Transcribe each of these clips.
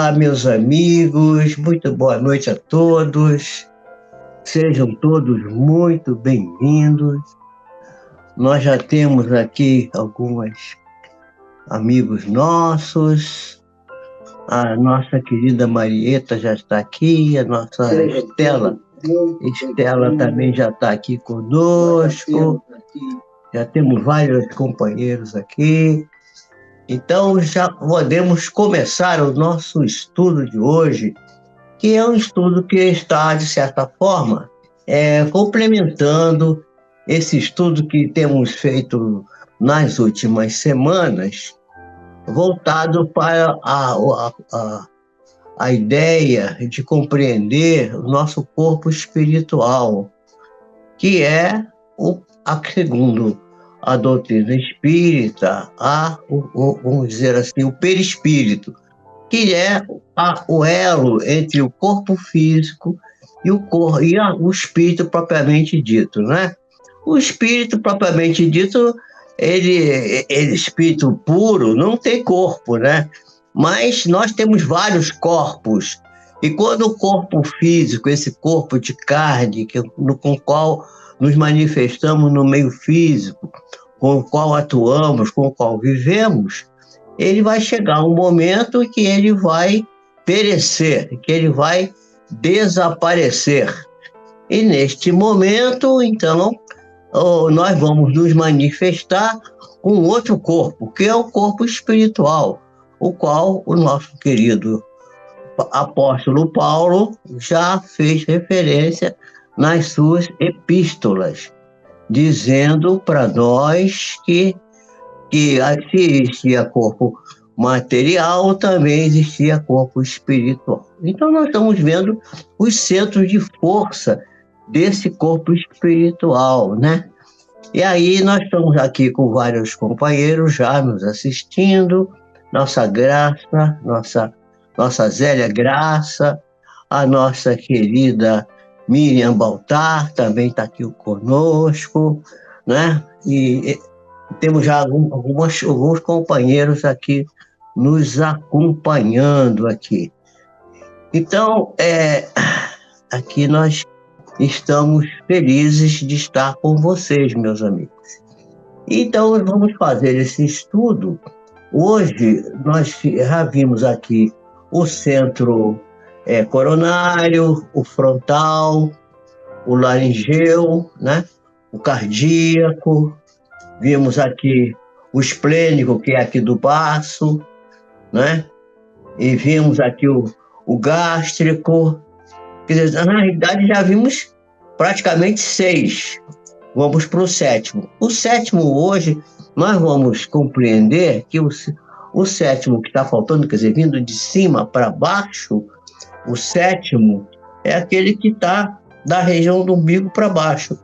Olá, meus amigos, muito boa noite a todos. Sejam todos muito bem-vindos. Nós já temos aqui alguns amigos nossos. A nossa querida Marieta já está aqui, a nossa Estela também já está aqui conosco. Já temos vários companheiros aqui. Então, já podemos começar o nosso estudo de hoje, que é um estudo que está, de certa forma, complementando esse estudo que temos feito nas últimas semanas, voltado para a ideia de compreender o nosso corpo espiritual, que é, segundo a doutrina espírita, vamos dizer assim, o perispírito, que é o elo entre o corpo físico e o espírito propriamente dito, né? O espírito propriamente dito, ele espírito puro, não tem corpo, né? Mas nós temos vários corpos, e quando o corpo físico, esse corpo de carne, com o qual nos manifestamos no meio físico, com o qual atuamos, com o qual vivemos, ele vai chegar um momento que ele vai perecer, que ele vai desaparecer. E neste momento, então, nós vamos nos manifestar com outro corpo, que é o corpo espiritual, o qual o nosso querido apóstolo Paulo já fez referência nas suas epístolas, dizendo para nós que se existia corpo material, também existia corpo espiritual. Então nós estamos vendo os centros de força desse corpo espiritual, né? E aí nós estamos aqui com vários companheiros já nos assistindo, nossa Graça, nossa Zélia Graça, a nossa querida Miriam Baltar também está aqui conosco, né? E temos já alguns companheiros aqui nos acompanhando aqui. Então, aqui nós estamos felizes de estar com vocês, meus amigos. Então, vamos fazer esse estudo. Hoje, nós já vimos aqui o centro coronário, o frontal, o laringeu, né? O cardíaco. Vimos aqui o esplênico, que é aqui do baço, né? E vimos aqui o gástrico. Quer dizer, na realidade, já vimos praticamente 6. Vamos para o sétimo. O sétimo, hoje, nós vamos compreender que o sétimo que está faltando, quer dizer, vindo de cima para baixo, o sétimo é aquele que está da região do umbigo para baixo,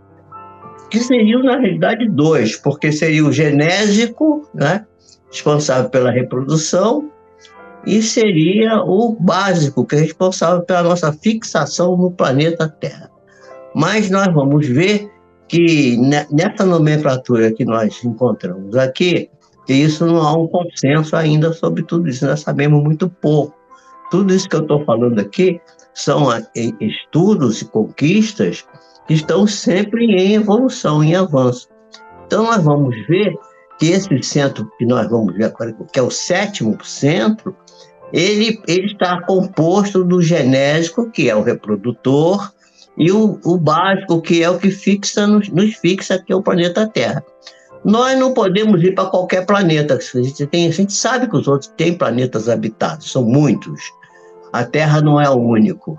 que seriam, na realidade, 2, porque seria o genésico, né, responsável pela reprodução, e seria o básico, que é responsável pela nossa fixação no planeta Terra. Mas nós vamos ver que nessa nomenclatura que nós encontramos aqui, que isso não há um consenso ainda sobre tudo isso, nós sabemos muito pouco. Tudo isso que eu estou falando aqui são estudos e conquistas que estão sempre em evolução, em avanço. Então nós vamos ver que esse centro que nós vamos ver agora, que é o sétimo centro, ele está composto do genésico, que é o reprodutor, e o básico, que é o que nos fixa, que é o planeta Terra. Nós não podemos ir para qualquer planeta. A gente sabe que os outros têm planetas habitados, são muitos. A Terra não é o único.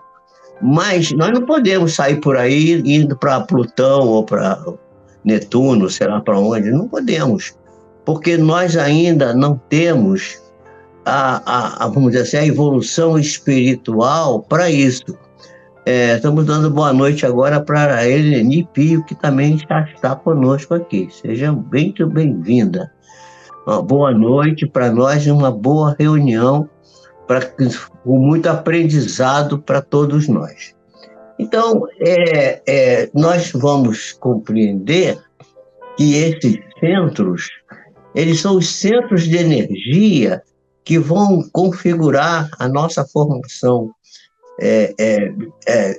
Mas nós não podemos sair por aí indo para Plutão ou para Netuno, sei lá para onde. Não podemos, porque nós ainda não temos vamos dizer assim, a evolução espiritual para isso. Estamos dando boa noite agora para a Eleni Pio, que também já está conosco aqui. Seja muito bem-vinda. Uma boa noite para nós e uma boa reunião, com muito aprendizado para todos nós. Então, nós vamos compreender que esses centros, eles são os centros de energia que vão configurar a nossa formação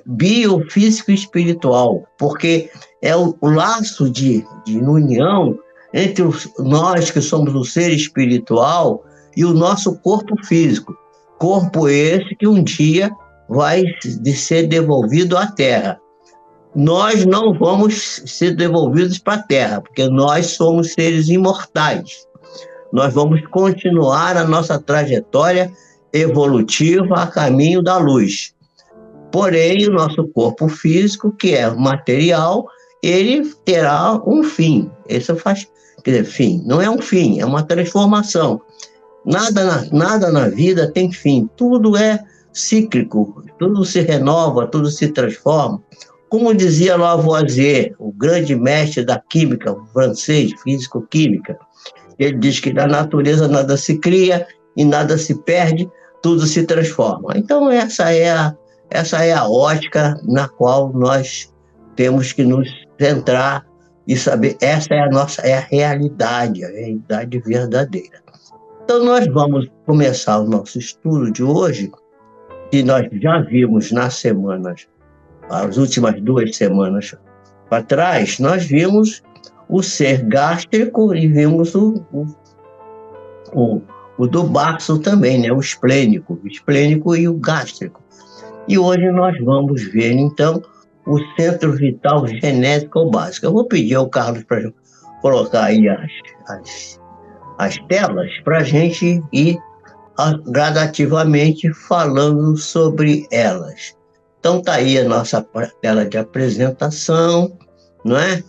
biofísico e espiritual, porque é o laço de união entre nós que somos o ser espiritual e o nosso corpo físico. Corpo esse que um dia vai ser devolvido à Terra. Nós não vamos ser devolvidos para a Terra, porque nós somos seres imortais. Nós vamos continuar a nossa trajetória evolutiva a caminho da luz. Porém, o nosso corpo físico, que é material, ele terá um fim. Isso faz, quer dizer, fim. Não é um fim, é uma transformação. Nada na vida tem fim. Tudo é cíclico, tudo se renova, tudo se transforma. Como dizia Lavoisier, o grande mestre da química, francês, físico-química, ele diz que na natureza nada se cria e nada se perde, tudo se transforma. Então, essa é a ótica na qual nós temos que nos centrar e saber, essa é a realidade verdadeira. Então, nós vamos começar o nosso estudo de hoje, que nós já vimos as últimas 2 semanas para trás, nós vimos o ser gástrico e vimos o do baço também, né? O esplênico e o gástrico. E hoje nós vamos ver, então, o centro vital genético básico. Eu vou pedir ao Carlos para colocar aí as telas para a gente ir gradativamente falando sobre elas. Então está aí a nossa tela de apresentação, não é?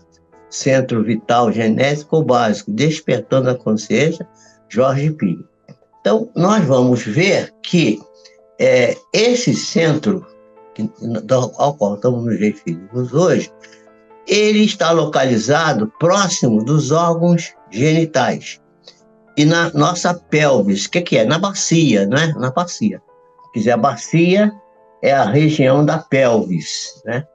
Centro Vital Genético Básico, Despertando a Consciência, Jorge Pires. Então, nós vamos ver que esse centro ao qual estamos nos referindo hoje, ele está localizado próximo dos órgãos genitais e na nossa pelvis. O que é? Na bacia, né? Na bacia. Quer dizer, a bacia é a região da pelvis, né?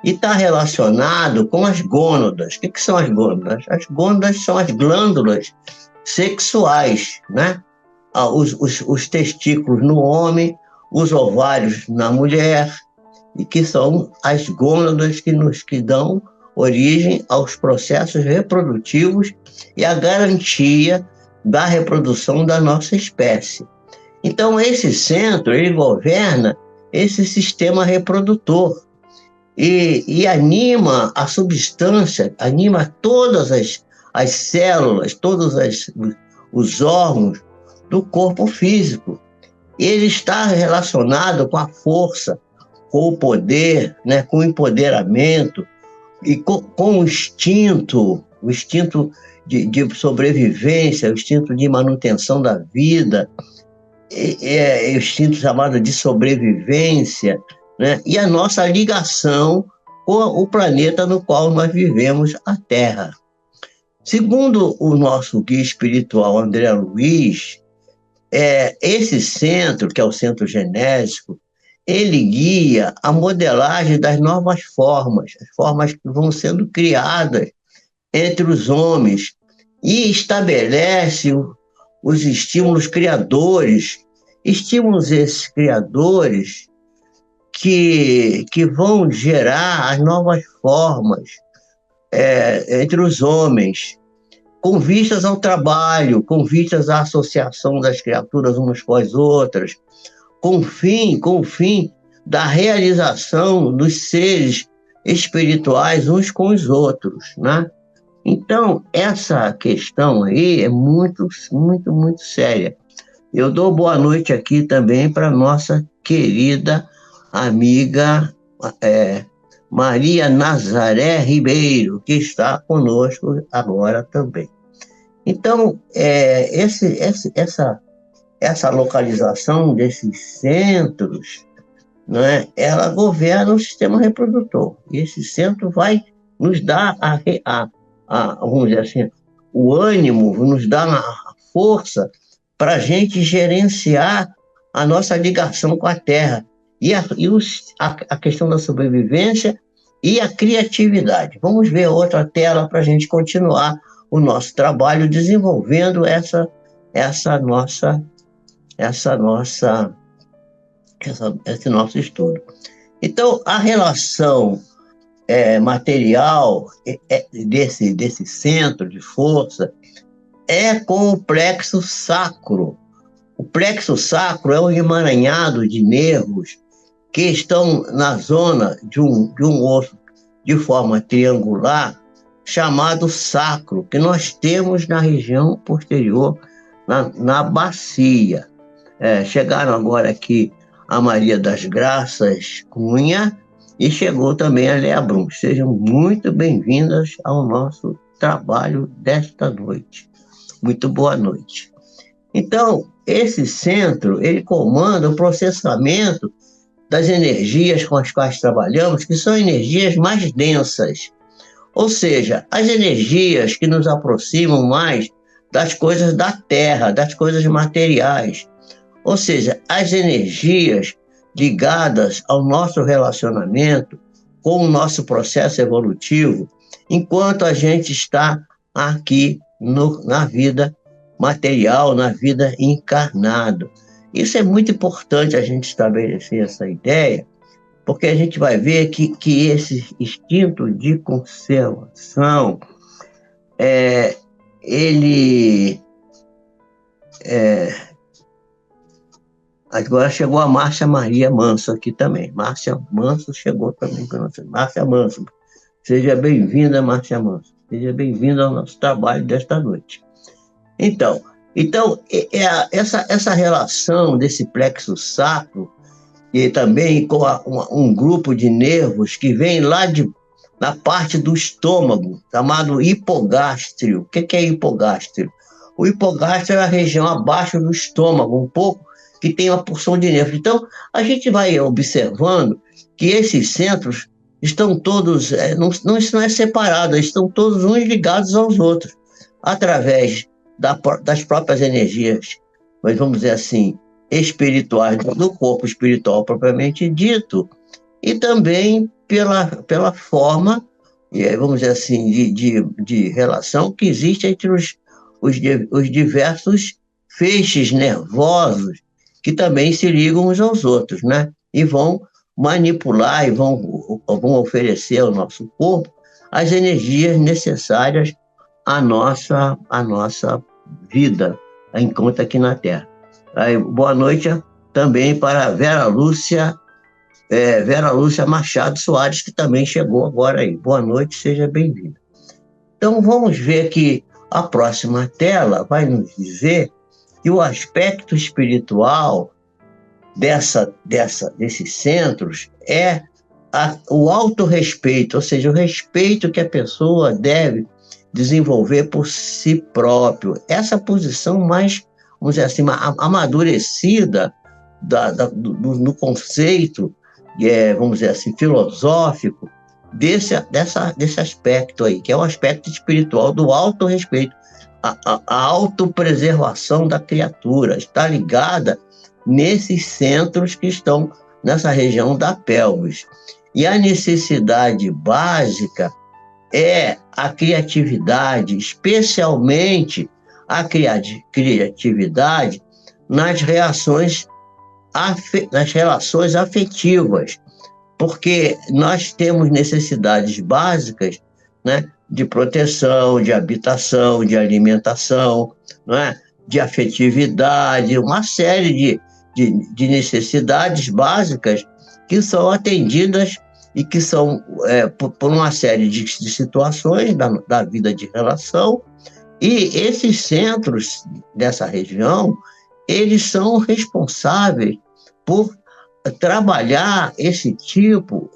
E está relacionado com as gônadas. O que são as gônadas? As gônadas são as glândulas sexuais, né? Os testículos no homem, os ovários na mulher, e que são as gônadas que dão origem aos processos reprodutivos e a garantia da reprodução da nossa espécie. Então, esse centro, ele governa esse sistema reprodutor e anima a substância, anima todas as células, todos os órgãos do corpo físico. Ele está relacionado com a força, com o poder, né, com o empoderamento e com o instinto de sobrevivência, o instinto de manutenção da vida, o instinto chamado de sobrevivência, né, e a nossa ligação com o planeta no qual nós vivemos, a Terra. Segundo o nosso guia espiritual André Luiz, esse centro, que é o centro genésico, ele guia a modelagem das novas formas, as formas que vão sendo criadas entre os homens, e estabelece os estímulos criadores, estímulos esses criadores que vão gerar as novas formas entre os homens, com vistas ao trabalho, com vistas à associação das criaturas umas com as outras, com o fim da realização dos seres espirituais uns com os outros, né? Então, essa questão aí é muito, muito, muito séria. Eu dou boa noite aqui também para nossa querida amiga Maria Nazaré Ribeiro, que está conosco agora também. Então, essa localização desses centros, né, ela governa o sistema reprodutor. E esse centro vai nos dar vamos dizer assim, o ânimo, nos dar a força para a gente gerenciar a nossa ligação com a Terra e a questão da sobrevivência e a criatividade. Vamos ver outra tela para a gente continuar o nosso trabalho desenvolvendo essa nossa esse nosso estudo. Então, a relação material desse centro de força é com o plexo sacro. O plexo sacro é um emaranhado de nervos que estão na zona de um osso de forma triangular, chamado sacro, que nós temos na região posterior, na bacia. Chegaram agora aqui a Maria das Graças Cunha e chegou também a Lea Brum. Sejam muito bem-vindas ao nosso trabalho desta noite. Muito boa noite. Então, esse centro, ele comanda o processamento das energias com as quais trabalhamos, que são energias mais densas. Ou seja, as energias que nos aproximam mais das coisas da Terra, das coisas materiais. Ou seja, as energias ligadas ao nosso relacionamento com o nosso processo evolutivo, enquanto a gente está aqui na vida material, na vida encarnado. Isso é muito importante a gente estabelecer essa ideia, porque a gente vai ver que esse instinto de conservação, ele... Agora chegou a Márcia Maria Manso aqui também. Márcia Manso chegou também com nós. Márcia Manso, seja bem-vinda, Márcia Manso. Seja bem-vinda ao nosso trabalho desta noite. Então essa relação desse plexo sacro, e também com um grupo de nervos que vem lá na parte do estômago, chamado hipogástrio. O que é hipogástrio? O hipogástrio é a região abaixo do estômago, um pouco, que tem uma porção de nervos. Então, a gente vai observando que esses centros estão todos, isso não é separado, eles estão todos uns ligados aos outros, através das próprias energias, mas vamos dizer assim, espirituais, do corpo espiritual propriamente dito, e também pela forma, vamos dizer assim, de relação que existe entre os diversos feixes nervosos que também se ligam uns aos outros, né? E vão manipular e vão oferecer ao nosso corpo as energias necessárias à nossa vida, enquanto aqui na Terra. Aí, boa noite também para Vera Lúcia Machado Soares, que também chegou agora aí. Boa noite, seja bem-vinda. Então, vamos ver que a próxima tela vai nos dizer que o aspecto espiritual desses centros é o autorrespeito, ou seja, o respeito que a pessoa deve desenvolver por si próprio. Essa posição mais, vamos dizer assim, amadurecida no conceito, vamos dizer assim, filosófico, desse aspecto aí, que é o aspecto espiritual do autorrespeito. A autopreservação da criatura está ligada nesses centros que estão nessa região da pelvis. E a necessidade básica é a criatividade, especialmente a criatividade nas relações afetivas, porque nós temos necessidades básicas, né, de proteção, de habitação, de alimentação, não é? De afetividade, uma série de necessidades básicas que são atendidas e que são por uma série de situações da vida de relação, e esses centros dessa região, eles são responsáveis por trabalhar esse tipo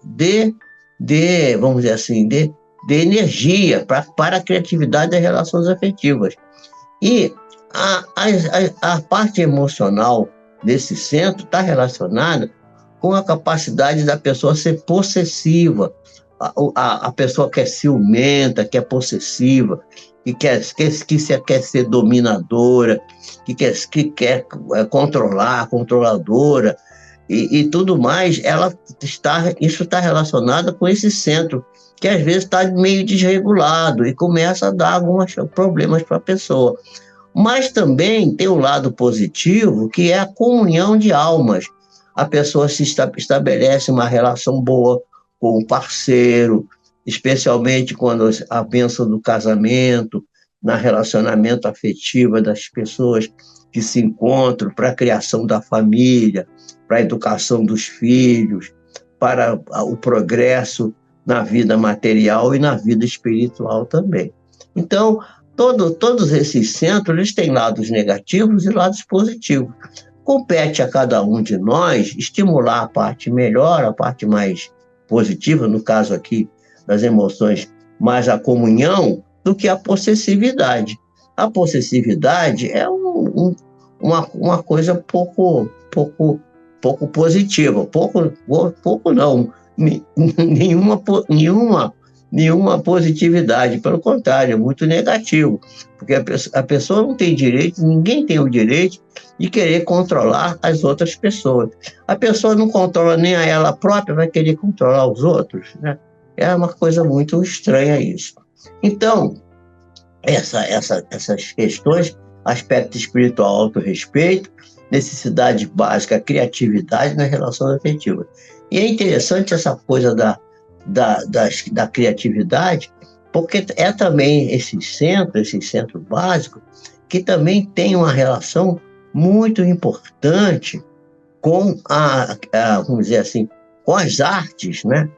vamos dizer assim, de energia para a criatividade das relações afetivas. E a parte emocional desse centro está relacionada com a capacidade da pessoa ser possessiva. A pessoa que é ciumenta, que é possessiva, que quer ser dominadora, que quer controlar, controladora, e tudo mais, isso está relacionado com esse centro, que às vezes está meio desregulado e começa a dar alguns problemas para a pessoa. Mas também tem um lado positivo, que é a comunhão de almas. A pessoa se estabelece uma relação boa com o parceiro, especialmente quando a bênção do casamento, na relacionamento afetivo das pessoas que se encontram para a criação da família, para a educação dos filhos, para o progresso na vida material e na vida espiritual também. Então, todos esses centros eles têm lados negativos e lados positivos. Compete a cada um de nós estimular a parte melhor, a parte mais positiva, no caso aqui das emoções, mais a comunhão, do que a possessividade. A possessividade é uma coisa pouco positiva, pouco não, nenhuma positividade, pelo contrário, é muito negativo, porque a pessoa não tem direito, ninguém tem o direito de querer controlar as outras pessoas. A pessoa não controla nem a ela própria, vai querer controlar os outros, né? É uma coisa muito estranha isso. Então, essas questões, aspecto espiritual, autorrespeito, necessidade básica, criatividade nas relações afetivas. E é interessante essa coisa da criatividade, porque é também esse centro básico, que também tem uma relação muito importante com vamos dizer assim, com as artes, né?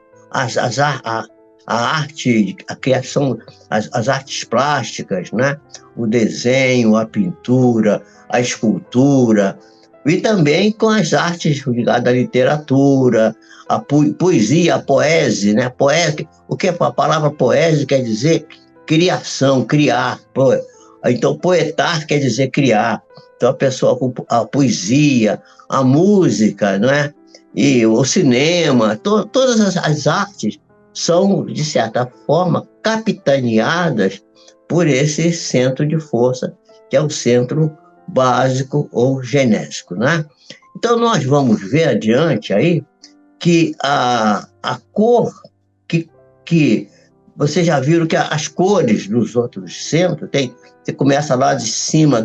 A arte, a criação, as artes plásticas, né? O desenho, a pintura, a escultura, e também com as artes ligadas à literatura, a poesia, a poesia, né? O que a palavra poesia quer dizer? Criação, criar. Então, poetar quer dizer criar. Então, a pessoa com a poesia, a música, né? E o cinema, todas as artes são, de certa forma, capitaneadas por esse centro de força, que é o centro básico ou genésico, né? Então, nós vamos ver adiante aí que a cor, que vocês já viram que as cores dos outros centros, você começa lá de cima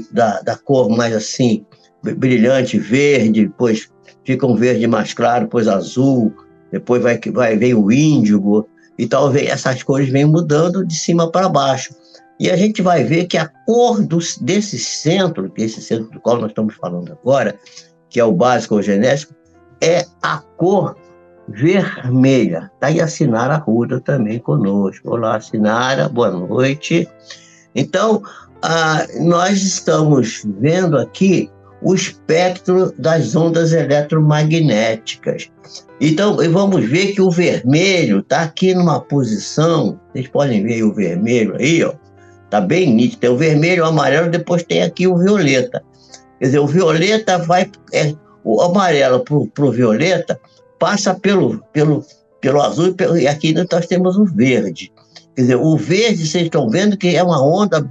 da cor mais assim, brilhante, verde, depois fica um verde mais claro, depois azul, depois vem o índigo, e talvez essas cores vêm mudando de cima para baixo. E a gente vai ver que a cor desse centro do qual nós estamos falando agora, que é o básico ou genético, é a cor vermelha. Está aí a Sinara Arruda também conosco. Olá, Sinara, boa noite. Então, nós estamos vendo aqui o espectro das ondas eletromagnéticas. Então, vamos ver que o vermelho está aqui numa posição, vocês podem ver o vermelho aí, ó, está bem nítido. Tem o vermelho, o amarelo, depois tem aqui o violeta. Quer dizer, o violeta o amarelo para o violeta passa pelo azul, e aqui nós temos o verde. Quer dizer, o verde, vocês estão vendo que é uma onda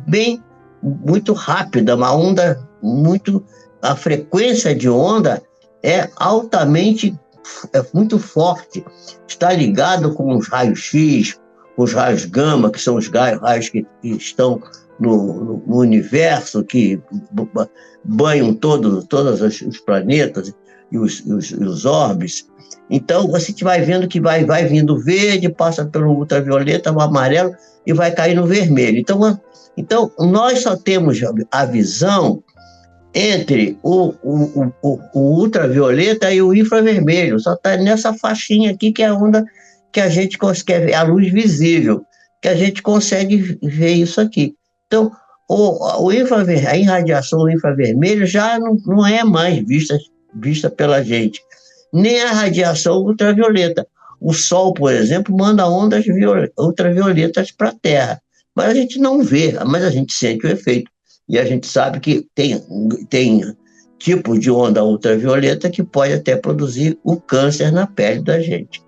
muito rápida, uma onda muito... A frequência de onda é muito forte. Está ligado com os raios X, com os raios gama, que são os raios que estão no universo, que banham todos os planetas e os orbes. Então, você vai vendo que vai vindo o verde, passa pelo ultravioleta, o amarelo, e vai cair no vermelho. Então nós só temos a visão entre o ultravioleta e o infravermelho. Só está nessa faixinha aqui, que é a onda que a gente consegue ver, a luz visível, que a gente consegue ver isso aqui. Então, a irradiação do infravermelho já não é mais vista pela gente, nem a radiação ultravioleta. O Sol, por exemplo, manda ondas ultravioletas para a Terra, mas a gente não vê, mas a gente sente o efeito. E a gente sabe que tem tipo de onda ultravioleta que pode até produzir o câncer na pele da gente.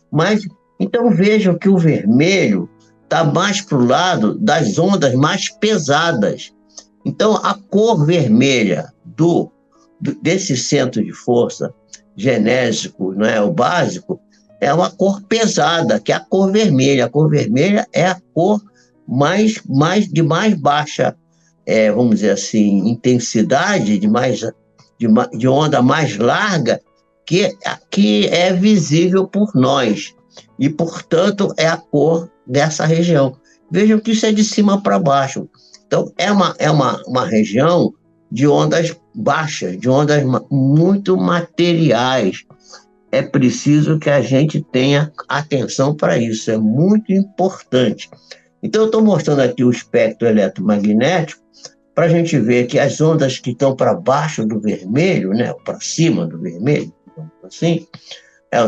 Mas, então vejam que o vermelho está mais para o lado das ondas mais pesadas. Então, a cor vermelha desse centro de força genésico, não é, o básico, é uma cor pesada, que é a cor vermelha. A cor vermelha é a cor de mais baixa vamos dizer assim, intensidade de onda mais larga, que é visível por nós, e, portanto, é a cor dessa região. Vejam que isso é de cima para baixo. Então, é uma região de ondas baixas, de ondas muito materiais. É preciso que a gente tenha atenção para isso, é muito importante. Então, eu estou mostrando aqui o espectro eletromagnético para a gente ver que as ondas que estão para baixo do vermelho, né, para cima do vermelho, assim,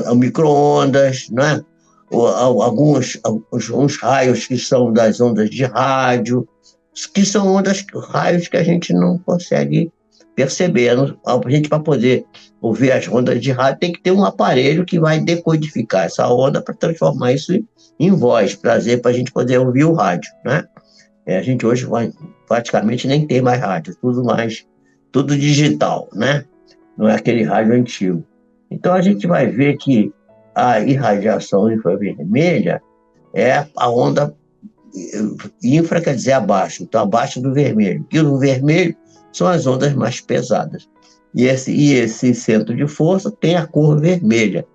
o micro-ondas, né, alguns raios que são das ondas de rádio, que são raios que a gente não consegue perceber. A gente, para poder ouvir as ondas de rádio, tem que ter um aparelho que vai decodificar essa onda para transformar isso em voz, para a gente poder ouvir o rádio, né? A gente hoje praticamente nem tem mais rádio, tudo digital, né? Não é aquele rádio antigo. Então a gente vai ver que a irradiação infravermelha é a onda infra, quer dizer abaixo, então abaixo do vermelho. E o vermelho são as ondas mais pesadas. E esse centro de força tem a cor vermelha.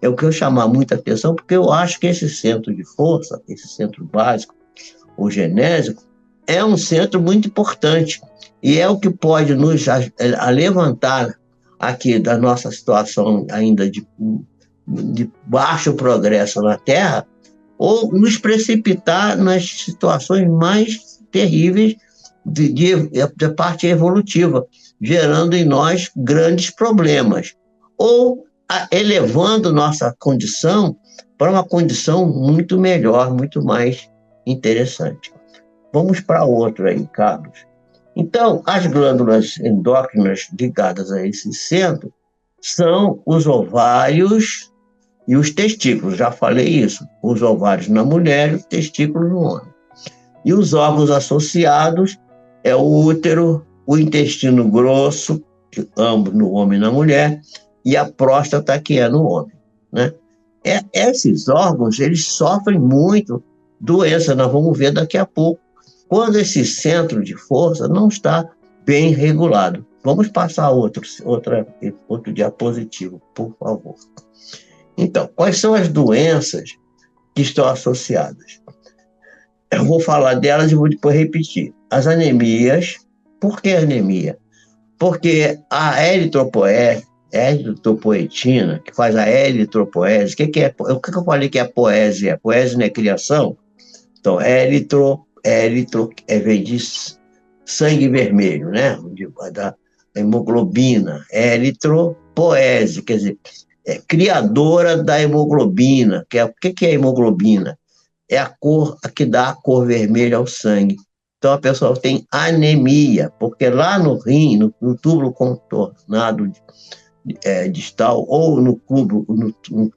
É o que eu chamar muita atenção, porque eu acho que esse centro de força, esse centro básico, o genésico, é um centro muito importante e é o que pode nos levantar aqui da nossa situação ainda de baixo progresso na Terra, ou nos precipitar nas situações mais terríveis da parte evolutiva, gerando em nós grandes problemas, ou elevando nossa condição para uma condição muito melhor, muito mais interessante. Vamos para outro aí, Carlos. Então, as glândulas endócrinas ligadas a esse centro são os ovários e os testículos. Já falei isso. Os ovários na mulher e os testículos no homem. E os órgãos associados é o útero, o intestino grosso, que ambos no homem e na mulher, e a próstata, que é no homem, né? Esses órgãos, eles sofrem muito doença, nós vamos ver daqui a pouco, quando esse centro de força não está bem regulado. Vamos passar outro diapositivo, por favor. Então, quais são as doenças que estão associadas? Eu vou falar delas e vou depois repetir. As anemias. Por que anemia? Porque a eritropoetina, que faz a eritropoese, o que eu falei que é a poese? A poese não é criação? Então, eritro vem de sangue vermelho, né? Da hemoglobina. Eritropoese, quer dizer, é criadora da hemoglobina. O que é a hemoglobina? É a cor que dá a cor vermelha ao sangue. Então a pessoa tem anemia, porque lá no rim, no túbulo contornado distal ou no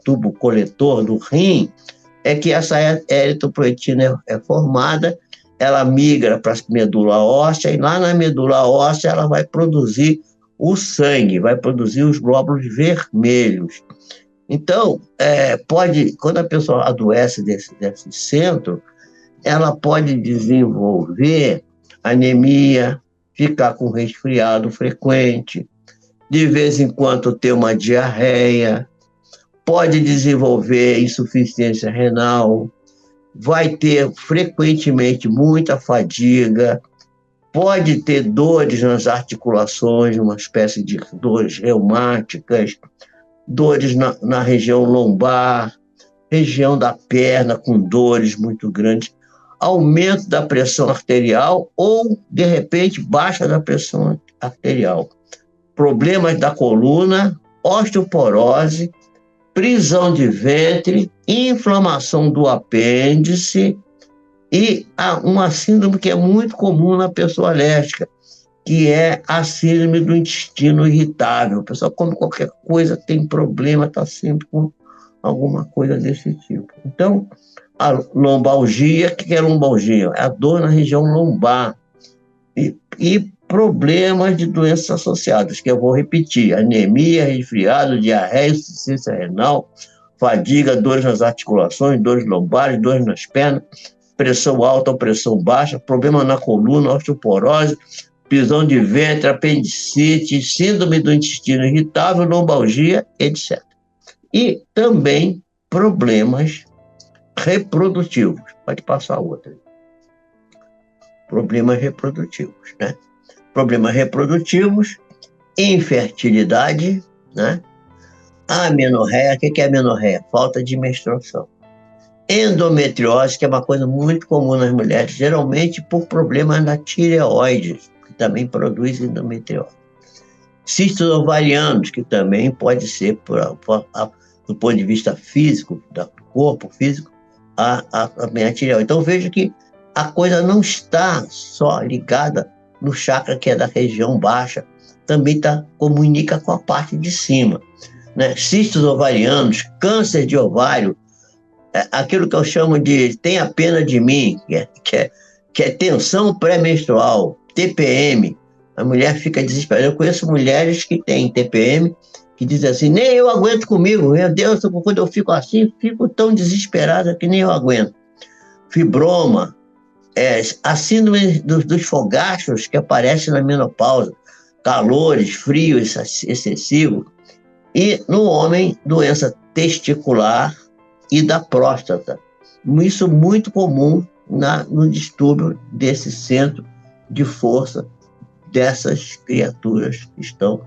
tubo coletor do rim, é que essa eritropoetina é formada, ela migra para a medula óssea, e lá na medula óssea ela vai produzir o sangue, vai produzir os glóbulos vermelhos. Então, quando a pessoa adoece desse centro, ela pode desenvolver anemia, ficar com resfriado frequente, de vez em quando ter uma diarreia, pode desenvolver insuficiência renal, vai ter frequentemente muita fadiga, pode ter dores nas articulações, uma espécie de dores reumáticas, dores na região lombar, região da perna com dores muito grandes, aumento da pressão arterial ou, de repente, baixa da pressão arterial, problemas da coluna, osteoporose, prisão de ventre, inflamação do apêndice e uma síndrome que é muito comum na pessoa alérgica, que é a síndrome do intestino irritável. A pessoa come qualquer coisa, tem problema, está sempre com alguma coisa desse tipo. Então, a lombalgia, o que é lombalgia? É a dor na região lombar. E problemas de doenças associadas, que eu vou repetir: anemia, resfriado, diarreia, insuficiência renal, fadiga, dores nas articulações, dores lombares, dores nas pernas, pressão alta ou pressão baixa, problema na coluna, osteoporose, prisão de ventre, apendicite, síndrome do intestino irritável, lombalgia, etc. E também problemas reprodutivos. Pode passar outra. Problemas reprodutivos, né? Problemas reprodutivos, infertilidade, né? Amenorreia, o que é amenorreia? Falta de menstruação. Endometriose, que é uma coisa muito comum nas mulheres, geralmente por problemas na tireoide, que também produz endometriose. Cistos ovarianos, que também pode ser, do ponto de vista físico, do corpo físico, a tireoide. Então, veja que a coisa não está só ligada no chakra, que é da região baixa, também comunica com a parte de cima, né? Cistos ovarianos, câncer de ovário, aquilo que eu chamo de tenha pena de mim, que é tensão pré-menstrual, TPM. A mulher fica desesperada. Eu conheço mulheres que têm TPM, que dizem assim, nem eu aguento comigo, meu Deus, quando eu fico assim, fico tão desesperada que nem eu aguento. Fibroma, a síndrome dos fogachos, que aparece na menopausa, calores, frios excessivos, e no homem, doença testicular e da próstata. Isso muito comum no distúrbio desse centro de força dessas criaturas que estão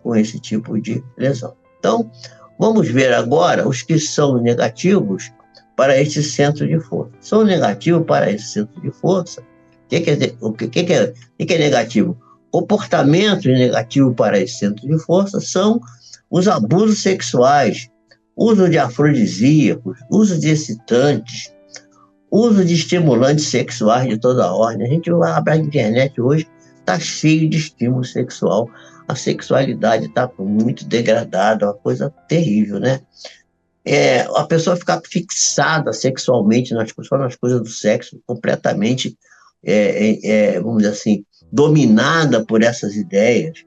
com esse tipo de lesão. Então, vamos ver agora os que são negativos para esse centro de força. São negativos para esse centro de força. O que é negativo? Comportamentos negativos para esse centro de força são os abusos sexuais, uso de afrodisíacos, uso de excitantes, uso de estimulantes sexuais de toda a ordem. A gente vai abrir a internet hoje, está cheio de estímulo sexual. A sexualidade está muito degradada, uma coisa terrível, né? A pessoa ficar fixada sexualmente só nas coisas do sexo, completamente, vamos dizer assim, dominada por essas ideias.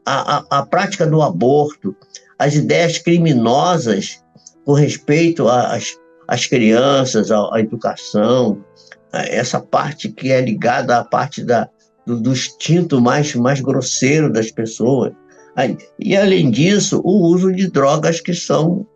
A prática do aborto, as ideias criminosas com respeito às crianças, à educação, essa parte que é ligada à parte do instinto mais grosseiro das pessoas. E, além disso, o uso de drogas que são,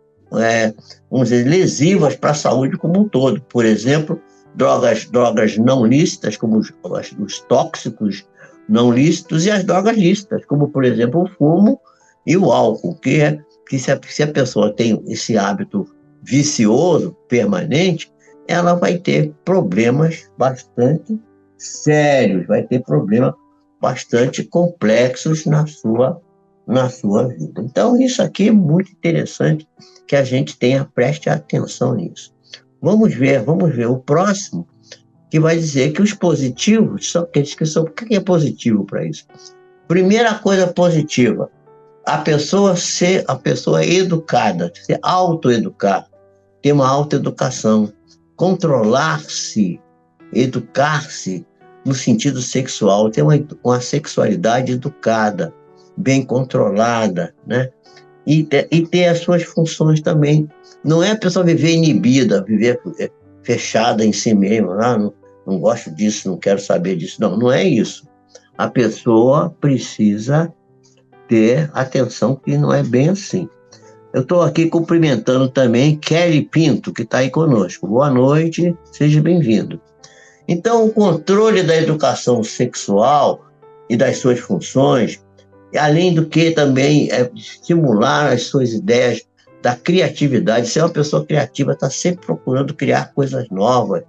vamos dizer, lesivas para a saúde como um todo. Por exemplo, drogas não lícitas, como os tóxicos não lícitos, e as drogas lícitas, como, por exemplo, o fumo e o álcool, que se a pessoa tem esse hábito vicioso, permanente, ela vai ter problemas bastante sérios, vai ter problemas bastante complexos na sua vida. Então, isso aqui é muito interessante que a gente preste atenção nisso. Vamos ver o próximo, que vai dizer que os positivos são aqueles que são... O que é positivo para isso? Primeira coisa positiva, a pessoa educada, ser autoeducar, ter uma autoeducação, controlar-se, educar-se no sentido sexual, ter uma sexualidade educada, bem controlada, né? E ter as suas funções também. Não é a pessoa viver inibida, viver fechada em si mesma, não gosto disso, não quero saber disso. Não é isso. A pessoa precisa ter atenção, que não é bem assim. Eu estou aqui cumprimentando também Kelly Pinto, que está aí conosco. Boa noite, seja bem-vindo. Então, o controle da educação sexual e das suas funções, além do que também estimular as suas ideias da criatividade. Ser uma pessoa criativa, está sempre procurando criar coisas novas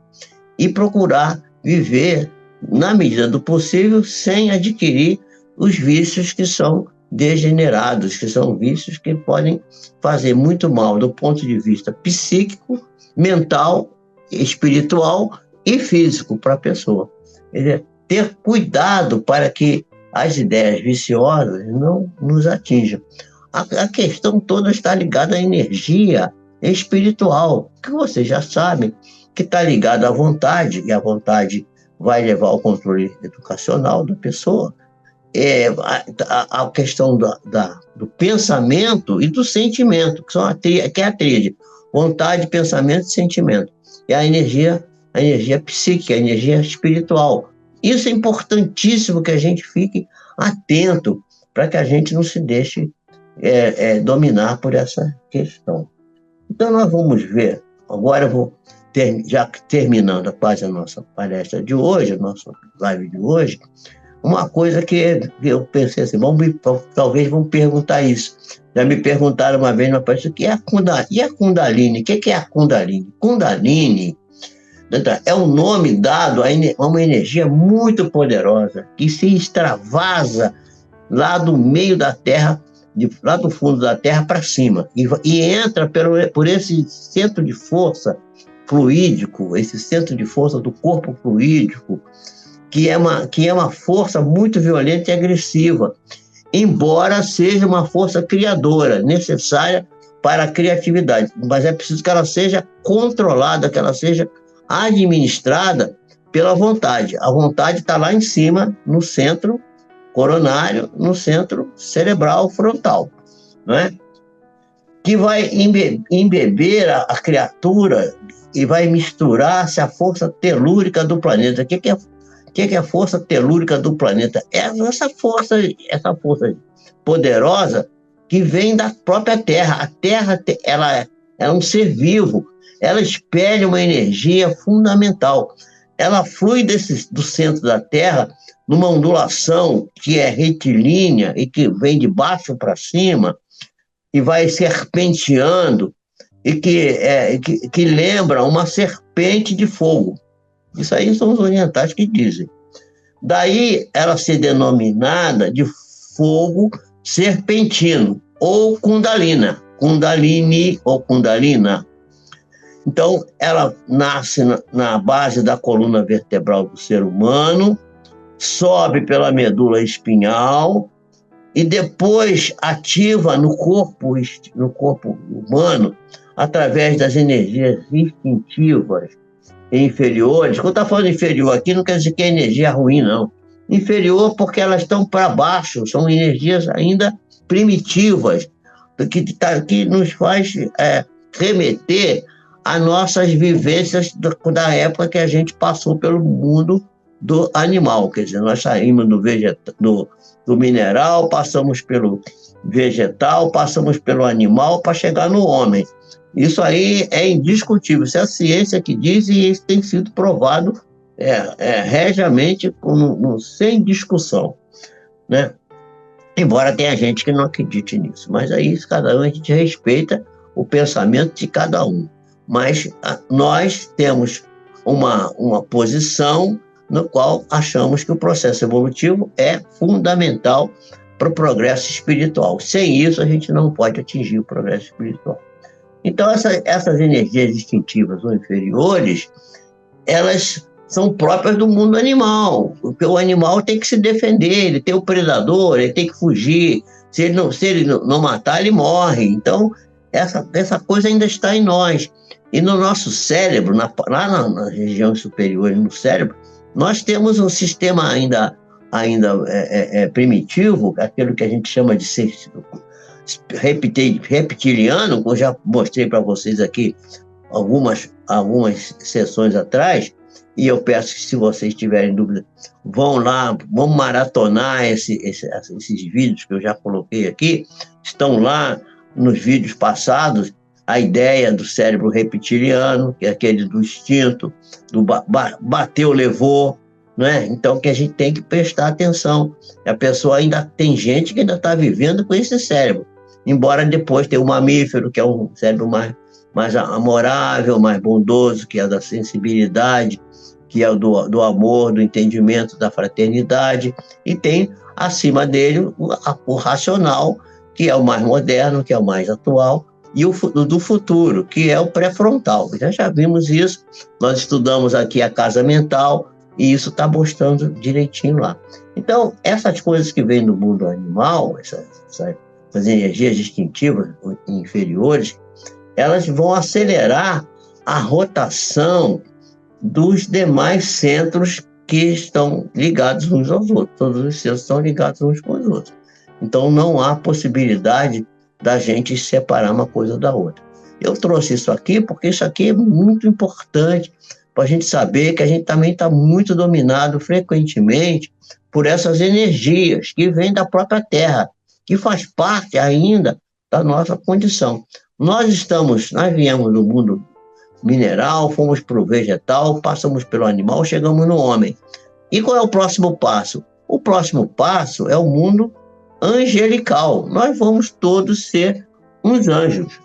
e procurar viver, na medida do possível, sem adquirir os vícios que são degenerados, que são vícios que podem fazer muito mal do ponto de vista psíquico, mental, espiritual e físico para a pessoa. Quer dizer, ter cuidado para que as ideias viciosas não nos atinjam. A questão toda está ligada à energia espiritual, que vocês já sabem que está ligada à vontade, e a vontade vai levar ao controle educacional da pessoa. A questão do pensamento e do sentimento, que é a tríade: vontade, pensamento e sentimento. E a energia a energia psíquica, a energia espiritual. Isso é importantíssimo que a gente fique atento para que a gente não se deixe dominar por essa questão. Então, nós vamos ver, agora eu vou, já terminando quase a nossa palestra de hoje, a nossa live de hoje, uma coisa que eu pensei assim, talvez vão perguntar isso. Já me perguntaram uma vez, mas o que é a Kundalini? E a Kundalini? O que é a Kundalini? Kundalini é o nome dado a uma energia muito poderosa que se extravasa lá do meio da Terra, lá do fundo da Terra para cima, e entra por esse centro de força fluídico, esse centro de força do corpo fluídico, que é uma força muito violenta e agressiva, embora seja uma força criadora, necessária para a criatividade, mas é preciso que ela seja controlada, que ela seja administrada pela vontade. A vontade está lá em cima, no centro coronário, no centro cerebral frontal, não é? Que vai embeber a criatura e vai misturar-se à força telúrica do planeta. O que é a força telúrica do planeta? É essa força poderosa que vem da própria Terra. A Terra ela é um ser vivo, ela espelha uma energia fundamental. Ela flui do centro da Terra numa ondulação que é retilínea e que vem de baixo para cima e vai serpenteando e que lembra uma serpente de fogo. Isso aí são os orientais que dizem. Daí ela ser denominada de fogo serpentino ou Kundalina, Kundalini ou Kundalina. Então, ela nasce na base da coluna vertebral do ser humano, sobe pela medula espinhal e depois ativa no corpo humano através das energias instintivas e inferiores. Quando está falando inferior aqui, não quer dizer que é energia ruim, não. Inferior porque elas estão para baixo, são energias ainda primitivas, que nos faz remeter a nossas vivências da época que a gente passou pelo mundo do animal. Quer dizer, nós saímos do mineral, passamos pelo vegetal, passamos pelo animal para chegar no homem. Isso aí é indiscutível, isso é a ciência que diz e isso tem sido provado regiamente, sem discussão, né? Embora tenha gente que não acredite nisso, mas aí cada um a gente respeita o pensamento de cada um. Mas nós temos uma posição no qual achamos que o processo evolutivo é fundamental para o progresso espiritual. Sem isso, a gente não pode atingir o progresso espiritual. Então, essas energias instintivas ou inferiores, elas são próprias do mundo animal, porque o animal tem que se defender, ele tem o predador, ele tem que fugir, se ele não matar, ele morre. Então, essa coisa ainda está em nós. E no nosso cérebro, lá nas regiões superiores do cérebro, nós temos um sistema ainda primitivo, aquilo que a gente chama de reptiliano, que eu já mostrei para vocês aqui algumas sessões atrás, e eu peço que, se vocês tiverem dúvida, vão lá, vão maratonar esses vídeos que eu já coloquei aqui, estão lá nos vídeos passados, a ideia do cérebro reptiliano, que é aquele do instinto, do bateu, levou, né? Então, que a gente tem que prestar atenção. A pessoa tem gente que ainda está vivendo com esse cérebro, embora depois tenha o mamífero, que é um cérebro mais amorável, mais bondoso, que é da sensibilidade, que é do amor, do entendimento, da fraternidade, e tem acima dele o racional, que é o mais moderno, que é o mais atual, e o do futuro, que é o pré-frontal. Já vimos isso, nós estudamos aqui a casa mental, e isso está mostrando direitinho lá. Então, essas coisas que vêm do mundo animal, essas energias instintivas inferiores, elas vão acelerar a rotação dos demais centros que estão ligados uns aos outros. Todos os centros estão ligados uns com os outros. Então, não há possibilidade da gente separar uma coisa da outra. Eu trouxe isso aqui porque isso aqui é muito importante para a gente saber que a gente também está muito dominado frequentemente por essas energias que vêm da própria Terra, que faz parte ainda da nossa condição. Nós viemos do mundo mineral, fomos para o vegetal, passamos pelo animal, chegamos no homem. E qual é o próximo passo? O próximo passo é o mundo angelical. Nós vamos todos ser uns anjos.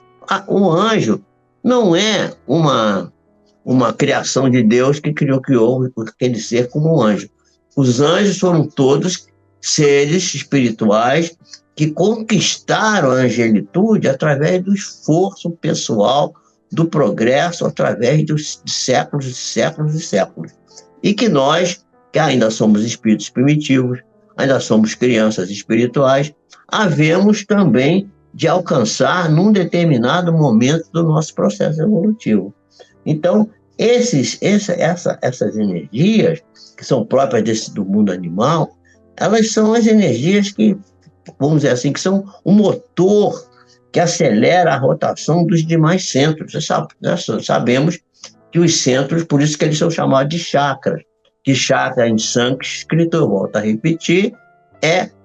O anjo não é uma criação de Deus que criou aquele ser como um anjo. Os anjos foram todos seres espirituais que conquistaram a angelitude através do esforço pessoal, do progresso, através dos séculos e séculos e séculos. E que nós, que ainda somos espíritos primitivos, ainda somos crianças espirituais, havemos também de alcançar num determinado momento do nosso processo evolutivo. Então, essas energias, que são próprias do mundo animal, elas são as energias que, vamos dizer assim, que são o motor que acelera a rotação dos demais centros. Nós sabemos que os centros, por isso que eles são chamados de chakras, que chakra em sânscrito, eu volto a repetir,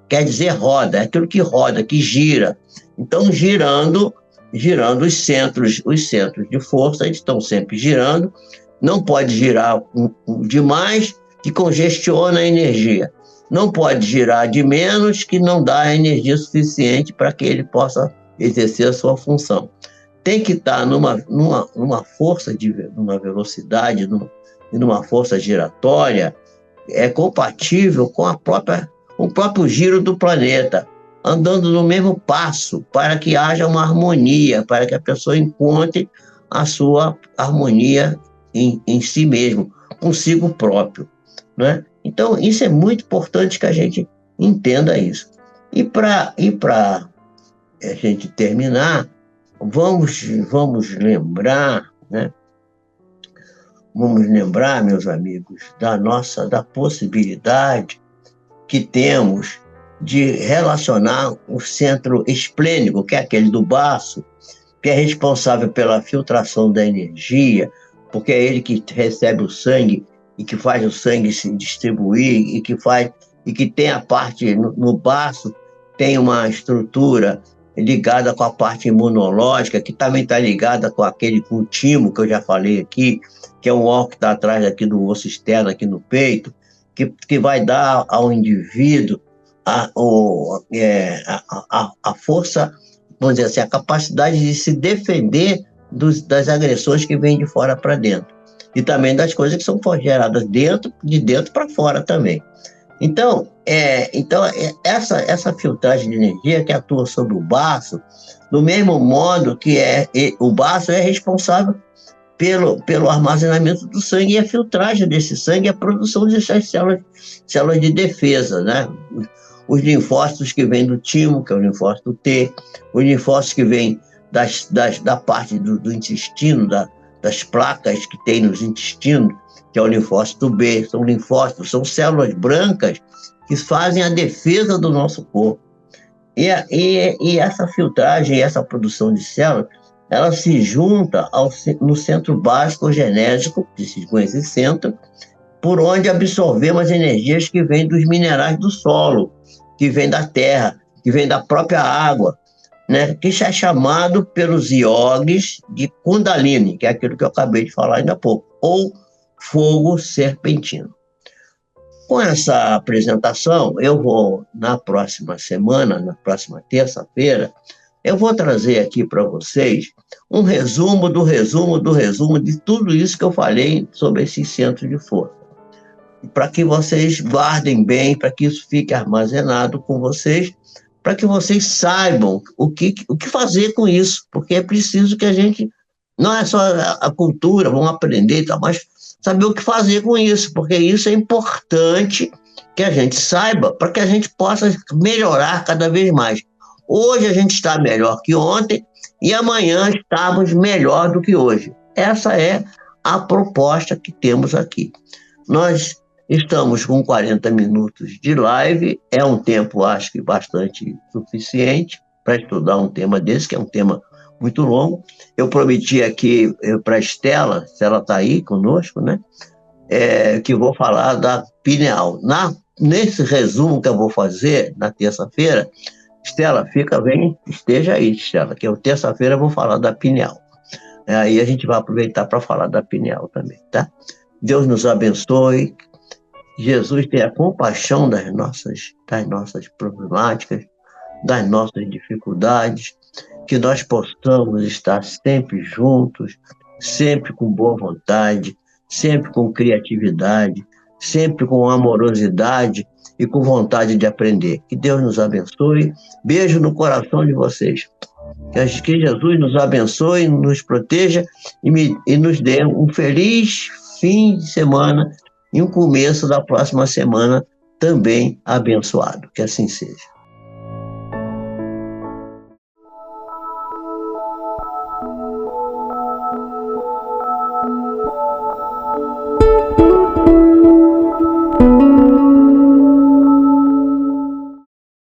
quer dizer roda, é aquilo que roda, que gira. Então, girando os centros de força, eles estão sempre girando, não pode girar demais, que congestiona a energia. Não pode girar de menos, que não dá a energia suficiente para que ele possa exercer a sua função. Tem que estar numa força, numa velocidade, numa força giratória, compatível com o próprio giro do planeta, andando no mesmo passo, para que haja uma harmonia, para que a pessoa encontre a sua harmonia em si mesmo, consigo próprio, né? Então, isso é muito importante que a gente entenda isso. E para a gente terminar, vamos lembrar, né? Vamos lembrar, meus amigos, da possibilidade que temos de relacionar o centro esplênico, que é aquele do baço, que é responsável pela filtração da energia, porque é ele que recebe o sangue e que faz o sangue se distribuir e que tem a parte no baço, tem uma estrutura ligada com a parte imunológica, que também está ligada com o timo, que eu já falei aqui, que é um órgão que está atrás aqui do osso externo, aqui no peito, que vai dar ao indivíduo a força, vamos dizer assim, a capacidade de se defender das agressões que vêm de fora para dentro. E também das coisas que são geradas de dentro para fora também. Então, essa filtragem de energia que atua sobre o baço, do mesmo modo que o baço é responsável pelo armazenamento do sangue e a filtragem desse sangue e a produção dessas células de defesa, né? Os linfócitos que vêm do timo, que é o linfócito T, os linfócitos que vêm da parte do intestino, das placas que tem nos intestinos, que é o linfócito B, são células brancas que fazem a defesa do nosso corpo. E essa filtragem, essa produção de células, ela se junta no centro básico genético, com esse centro, por onde absorvemos as energias que vêm dos minerais do solo, que vêm da terra, que vêm da própria água, né? Que é chamado pelos iogues de Kundalini, que é aquilo que eu acabei de falar ainda há pouco, ou fogo serpentino. Com essa apresentação, eu vou, na próxima semana, na próxima terça-feira, eu vou trazer aqui para vocês um resumo de tudo isso que eu falei sobre esses centros de força. Para que vocês guardem bem, para que isso fique armazenado com vocês, para que vocês saibam o que fazer com isso, porque é preciso que a gente, não é só a cultura, vamos aprender e tal, mas saber o que fazer com isso, porque isso é importante que a gente saiba, para que a gente possa melhorar cada vez mais. Hoje a gente está melhor que ontem e amanhã estamos melhor do que hoje. Essa é a proposta que temos aqui. Nós estamos com 40 minutos de live, é um tempo, acho que bastante suficiente para estudar um tema desse, que é um tema muito longo. Eu prometi aqui para a Estela, se ela está aí conosco, né? Que vou falar da pineal. Nesse resumo que eu vou fazer na terça-feira, Estela, esteja aí, Estela, que eu terça-feira eu vou falar da pineal. Aí a gente vai aproveitar para falar da pineal também, tá? Deus nos abençoe. Jesus tenha compaixão das nossas problemáticas, das nossas dificuldades, que nós possamos estar sempre juntos, sempre com boa vontade, sempre com criatividade, sempre com amorosidade e com vontade de aprender. Que Deus nos abençoe. Beijo no coração de vocês. Que Jesus nos abençoe, nos proteja e nos dê um feliz fim de semana e um começo da próxima semana também abençoado. Que assim seja.